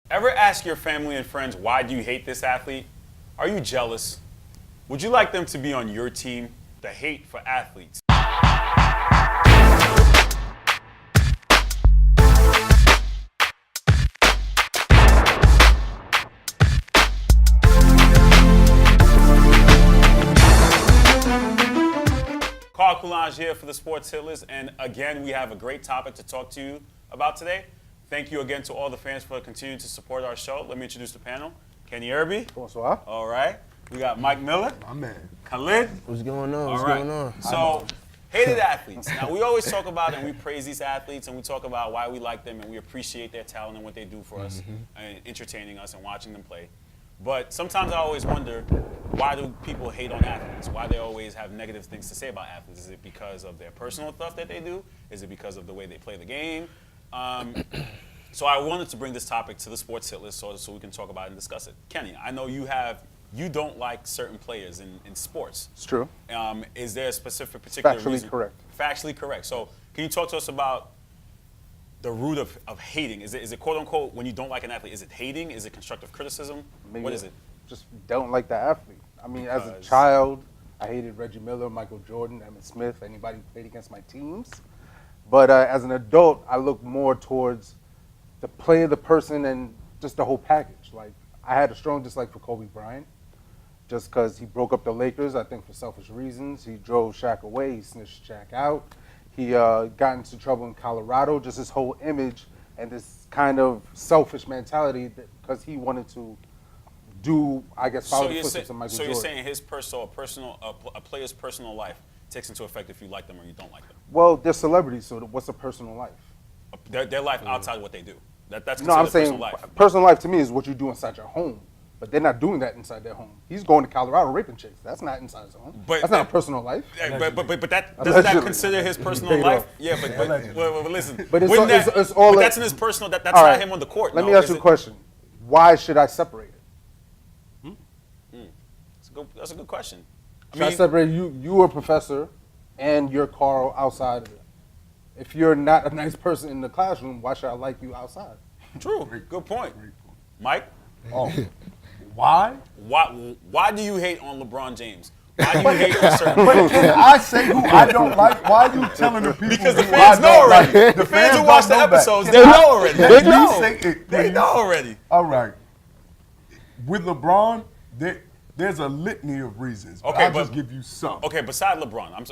Ever ask your family and friends, why do you hate this athlete? Are you jealous? Would you like them to be on your team? The hate for athletes. Karl Malone here for the Sports Hit List, and again, we have a great topic to talk to you about today. Thank you again to all the fans for continuing to support our show. Let me introduce the panel. Kenny Irby. Bonsoir. All right. We got Mike Miller. My man. Khalid. What's going on? All right. So, hated athletes. Now, we always talk about and we praise these athletes and we talk about why we like them and we appreciate their talent and what they do for us and entertaining us and watching them play. But sometimes I always wonder, why do people hate on athletes? Why they always have negative things to say about athletes? Is it because of their personal stuff that they do? Is it because of the way they play the game? So I wanted to bring this topic to the Sports Hit List so we can talk about it and discuss it. Kenny, I know you don't like certain players in sports. It's true. Is there a particular Factually reason? correct. Factually correct. So can you talk to us about the root of hating? Is it quote unquote when you don't like an athlete? Is it hating? Is it constructive criticism? Maybe What is it? Just don't like the athlete. I mean, as a child, I hated Reggie Miller, Michael Jordan, Emmitt Smith, anybody who played against my teams. But as an adult, I look more towards the player, the person, and just the whole package. Like, I had a strong dislike for Kobe Bryant, just because he broke up the Lakers, I think for selfish reasons. He drove Shaq away, he snitched Shaq out. He got into trouble in Colorado, just his whole image and this kind of selfish mentality because he wanted to do, I guess, follow the footsteps of Michael Jordan. So you're saying his a player's personal life takes into effect if you like them or you don't like them? Well, they're celebrities, so what's a personal life? Their life outside what they do. That's No, I'm considered saying personal life. personal life to me is what you do inside your home. But they're not doing that inside their home. He's going to Colorado raping chicks. That's not inside his home. That's not a personal life. But that doesn't that consider his personal life? Yeah, but listen. But it's all. But that's in his personal. That's not him on the court. Let me ask you a question. Why should I separate it? That's a good question. Should I separate you? You are a professor, and you're Carl outside of it. If you're not a nice person in the classroom, why should I like you outside? True. Good point. Mike? Oh, why? Why do you hate on LeBron James? Why do you hate on certain But players? can I say who I don't like? Why are you telling the people Because the who fans I know don't already. like? The fans who watch the don't know episodes, that. they know already. Let They me know. say it, They please. know already. All right. With LeBron, there's a litany of reasons. But I'll just give you some. Okay, beside LeBron, I'm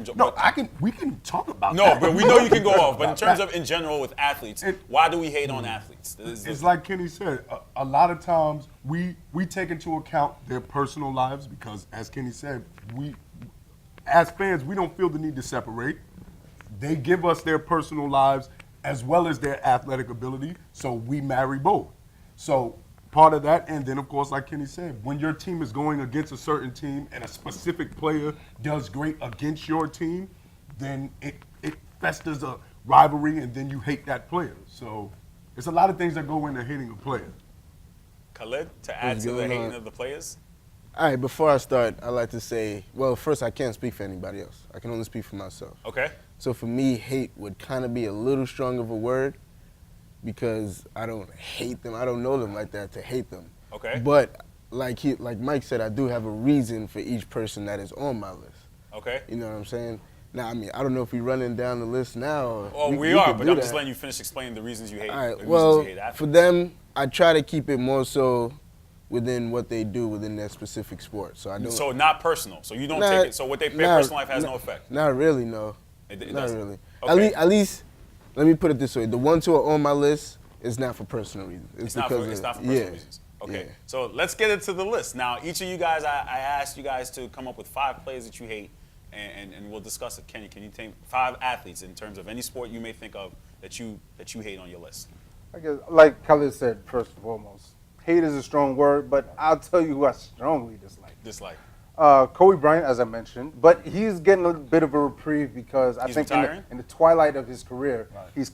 joking. No, we can talk about No, that. but we know you can go off. But in terms of in general with athletes, why do we hate on athletes? It's like Kenny said, a lot of times we take into account their personal lives because, as Kenny said, as fans, we don't feel the need to separate. They give us their personal lives as well as their athletic ability, so we marry both. So part of that, and then of course, like Kenny said, when your team is going against a certain team and a specific player does great against your team, then it festers a rivalry and then you hate that player. So it's a lot of things that go into hating a player. Khalid, to add to the hating of the players? All right, before I start, I'd like to say, well, first, I can't speak for anybody else. I can only speak for myself. Okay. So for me, hate would kind of be a little strong of a word because I don't hate them. I don't know them like that to hate them. Okay. But like Mike said, I do have a reason for each person that is on my list. Okay. You know what I'm saying? Now, I mean, I don't know if we're running down the list now. Oh, we are, but I'm just letting you finish explaining the reasons you hate. All right. The Well, reasons you hate athletes. for them, I try to keep it more so within what they do within their specific sport. So I don't. So not personal. So you don't take it. So what their personal life has no effect. Not really, no. It Not doesn't. really. Okay. At least, let me put it this way: the ones who are on my list is not for personal reasons. It's not for personal reasons. Okay. Yeah. So let's get into the list. Now, each of you guys, I asked you guys to come up with 5 players that you hate, and we'll discuss it. Kenny, can you take 5 athletes in terms of any sport you may think of that you hate on your list? I guess, like Khalid said, first and foremost, hate is a strong word, but I'll tell you who I strongly dislike. Dislike. Kobe Bryant, as I mentioned, but he's getting a bit of a reprieve because I think in the twilight of his career, he's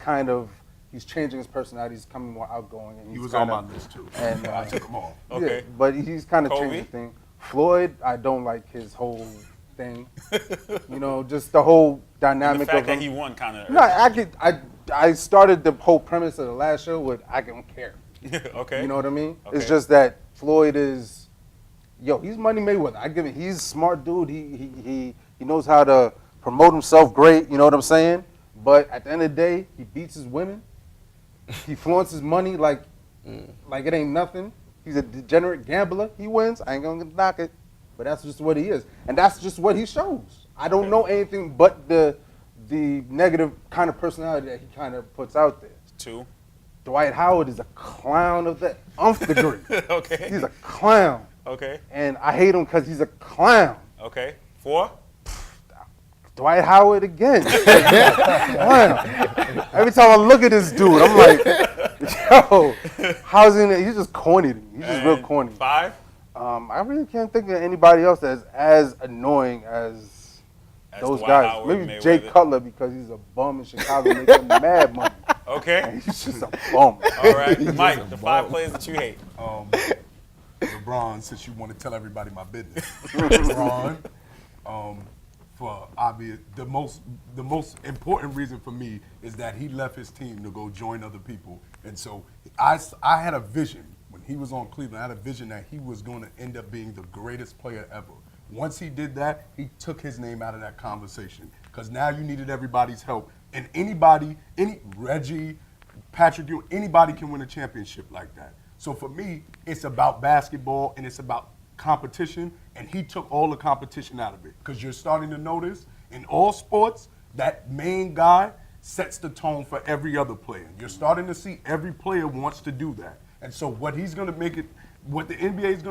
changing his personality. He's becoming more outgoing. And He was on my list too. And I took him off. Okay. Yeah, but he's kind of Kobe? changing things. Floyd, I don't like his whole thing. You know, just the whole dynamic The fact of that him. he won kind of. No, I started the whole premise of the last show with I don't care. Okay. You know what I mean? Okay. It's just that Floyd is, he's Money Mayweather. I give it. He's a smart dude. He knows how to promote himself great. You know what I'm saying? But at the end of the day, he beats his women. He flaunts his money like it ain't nothing. He's a degenerate gambler. He wins. I ain't gonna knock it, but that's just what he is, and that's just what he shows. I don't know anything but the negative kind of personality that he kind of puts out there. 2. Dwight Howard is a clown of the nth degree. Okay. He's a clown. Okay. And I hate him because he's a clown. Okay. 4. Dwight Howard again. Clown. Every time I look at this dude, I'm like, yo, how's he? He's just corny to me. He's just real corny. 5. I really can't think of anybody else that's as annoying as those Dwight guys. Howard, Maybe Mayweather. Jay Cutler because he's a bum in Chicago making mad money. Okay. And he's just a bum. All right. Mike, the 5 players that you hate. LeBron, since you want to tell everybody my business. LeBron, for obvious, the most important reason for me is that he left his team to go join other people, and so I had a vision when he was on Cleveland. I had a vision that he was going to end up being the greatest player ever. Once he did that, he took his name out of that conversation because now you needed everybody's help, and Reggie, Patrick, anybody can win a championship like that. So for me, it's about basketball and it's about competition, and he took all the competition out of it because you're starting to notice in all sports that main guy sets the tone for every other player. You're starting to see every player wants to do that. And so what he's going to make it, what the NBA is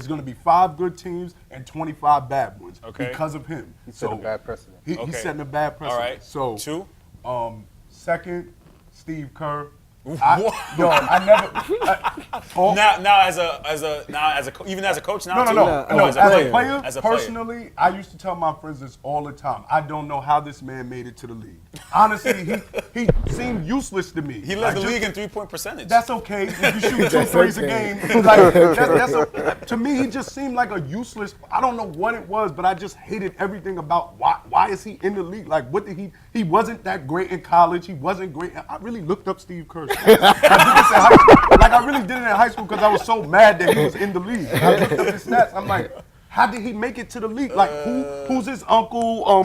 going to be 5 good teams and 25 bad ones because of him. He set a bad precedent. He's setting a bad precedent. All right. So 2. Second, Steve Kerr. What? I never. Now as a even as a coach now. No. As a player. As a player. Personally, I used to tell my friends this all the time. I don't know how this man made it to the league. Honestly, he seemed useless to me. He led the league in 3-point percentage. That's okay. If you shoot 2 threes a game, to me, he just seemed like a useless. I don't know what it was, but I just hated everything about why is he in the league? Like, what did he wasn't that great in college. He wasn't great. I really looked up Steve Kerr. I really did it in high school because I was so mad that he was in the league. I looked up his stats. I'm like, how did he make it to the league? Like, who's his uncle?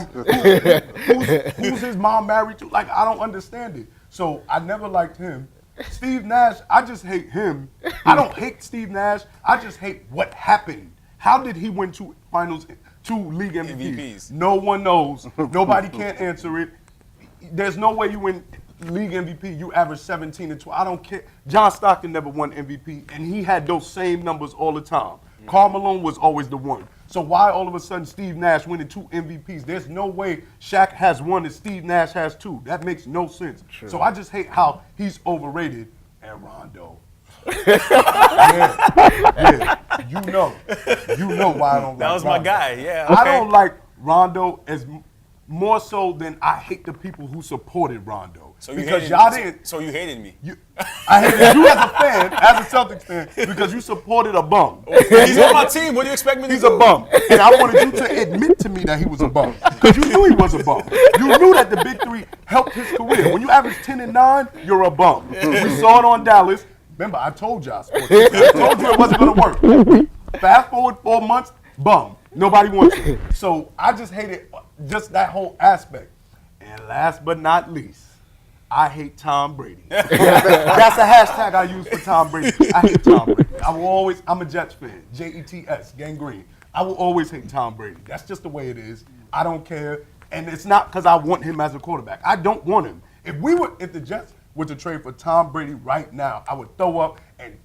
Who's his mom married to? Like, I don't understand it. So I never liked him. Steve Nash, I just hate him. I don't hate Steve Nash. I just hate what happened. How did he win 2 league MVPs? No one knows. Nobody can't answer it. There's no way you win league MVP, you average 17 and 12. I don't care. John Stockton never won MVP, and he had those same numbers all the time. Karl Malone was always the one. So why all of a sudden Steve Nash winning 2 MVPs? There's no way Shaq has 1 and Steve Nash has 2. That makes no sense. True. So I just hate how he's overrated. And Rondo. yeah. You know why I don't like Rondo. That was my guy, yeah. I don't like Rondo as more so than I hate the people who supported Rondo. So you because hated y'all me. didn't. So you hated me. I hated you as a fan, as a Celtics fan, because you supported a bum. He's on my team. What do you expect me to do? He's a bum. And I wanted you to admit to me that he was a bum. Because you knew he was a bum. You knew that the big 3 helped his career. When you average 10 and 9, you're a bum. We saw it on Dallas. Remember, I told y'all. I told you it wasn't going to work. Fast forward 4 months, bum. Nobody wants it. So I just hated just that whole aspect. And last but not least, I hate Tom Brady. That's a hashtag I use for Tom Brady. I hate Tom Brady. I'm a Jets fan. Jets, gangrene. I will always hate Tom Brady. That's just the way it is. I don't care. And it's not because I want him as a quarterback. I don't want him. If the Jets were to trade for Tom Brady right now, I would throw up and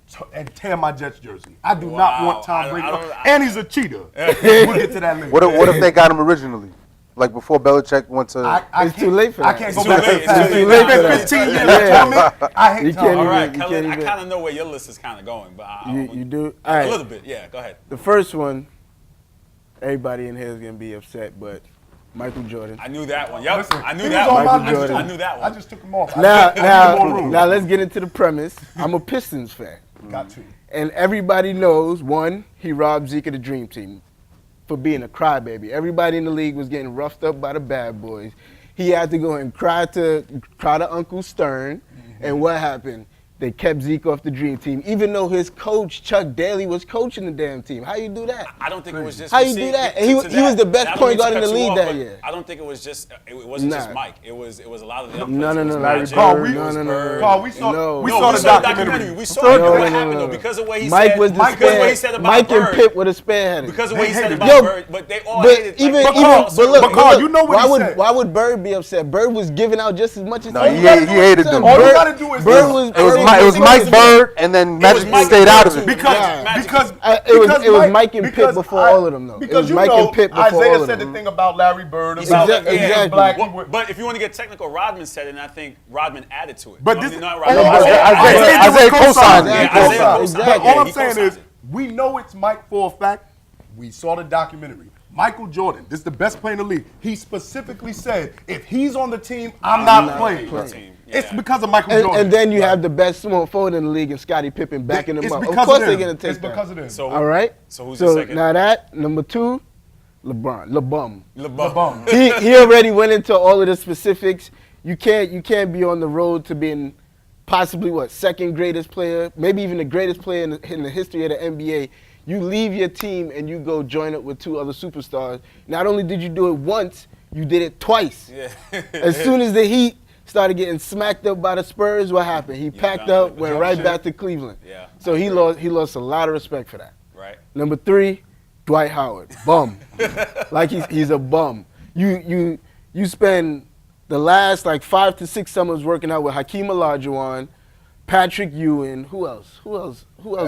tear my Jets jersey. I do not want Tom Brady. And he's a cheater. We'll get to that later. What if they got him originally? Like before Belichick went to... It's too late for that. I can't go It's back too to late. that. It's too late for It's been 15 years. that. I hate Tom. All right, You Kellen, can't I kind of know where your list is kind of going, but You do? All a right. little bit. Yeah, go ahead. The first one, everybody in here is going to be upset, but Michael Jordan. I knew that one. Yep, Listen, I knew he that was on one. my list, too. I knew that one. I just took him off. Now let's get into the premise. I'm a Pistons fan. Got to. And everybody knows, one, he robbed Zeke of the Dream Team for being a crybaby. Everybody in the league was getting roughed up by the bad boys. He had to go and cry to Uncle Stern. And what happened? They kept Zeke off the dream team, even though his coach, Chuck Daly, was coaching the damn team. How you do that? I don't think it was just. How you do that? And he was the best point guard in the league that year. I don't think it was just. It wasn't just Mike. It was a lot of the other No, players. no, Magic, Carl, it was Bird. Carl, we saw the documentary. We saw it. What happened though? Because of what he Mike said. was the Because of what he said about Mike Bird. and Pitt would have spearheaded. Because of what he said hated about Yo, Bird, but they all But hated. even, like, but look, Carl, you know what he said. Why would Bird be upset? Bird was giving out just as much as No, he hated them. All you Bird- gotta do is Bird was. It was Mike Bird, and then Magic Mike stayed out of Bird, it. Because It was Mike and Pitt before all of them, though. It Because was you Mike know, and Pitt before all Isaiah of said them. the thing about Larry Bird. Exactly. About Exactly. Black. But if you want to get technical, Rodman said it, and I think Rodman added to it. But No, this, not all Rodman. Isaiah co-signed it. Yeah, co-signed. Isaiah But co-signed it. all I'm He saying co-signed is, it. we know it's Mike for a fact. We saw the documentary. Michael Jordan, this is the best player in the league. He specifically said, if he's on the team, I'm not playing. It's because of Michael Jordan. And then you have the best small forward in the league and Scottie Pippen backing him It's up. Of because course of they're them. going to take It's because of them. So, All right? So who's the second? Now that, number 2, LeBron. LeBum. LeBron. He already went into all of the specifics. You can't be on the road to being possibly, second greatest player, maybe even the greatest player in the history of the NBA. You leave your team and you go join up with 2 other superstars. Not only did you do it once, you did it twice. Yeah. As soon as the Heat started getting smacked up by the Spurs, what happened? He packed up, went right back to Cleveland. Yeah. So he lost a lot of respect for that. Right. Number 3, Dwight Howard, bum. Like he's a bum. You spend the last 5 to 6 summers working out with Hakeem Olajuwon, Patrick Ewing, who else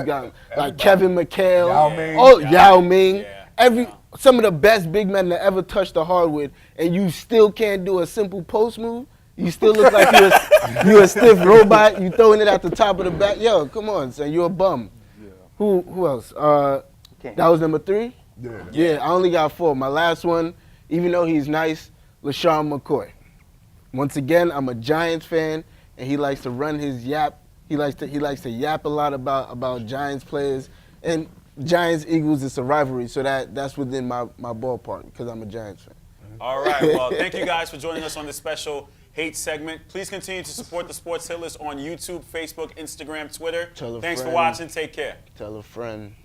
got him? Like Kevin McHale, Yao Ming. Yao Ming. Yeah. Some of the best big men that ever touched the hardwood, and you still can't do a simple post move. You still look like you a stiff robot. You throwing it at the top of the back. Yo, come on, son, you're a bum. Yeah. Who else? That was number 3? Yeah, I only got 4. My last one, even though he's nice, LeSean McCoy. Once again, I'm a Giants fan, and he likes to run his yap. He likes to yap a lot about Giants players. And Giants Eagles, it's a rivalry, so that's within my ballpark because I'm a Giants fan. All right. Well, thank you guys for joining us on this special hate segment. Please continue to support the Sports Hit List on YouTube, Facebook, Instagram, Twitter. Tell a Thanks for friend. watching. Take care. Tell a friend.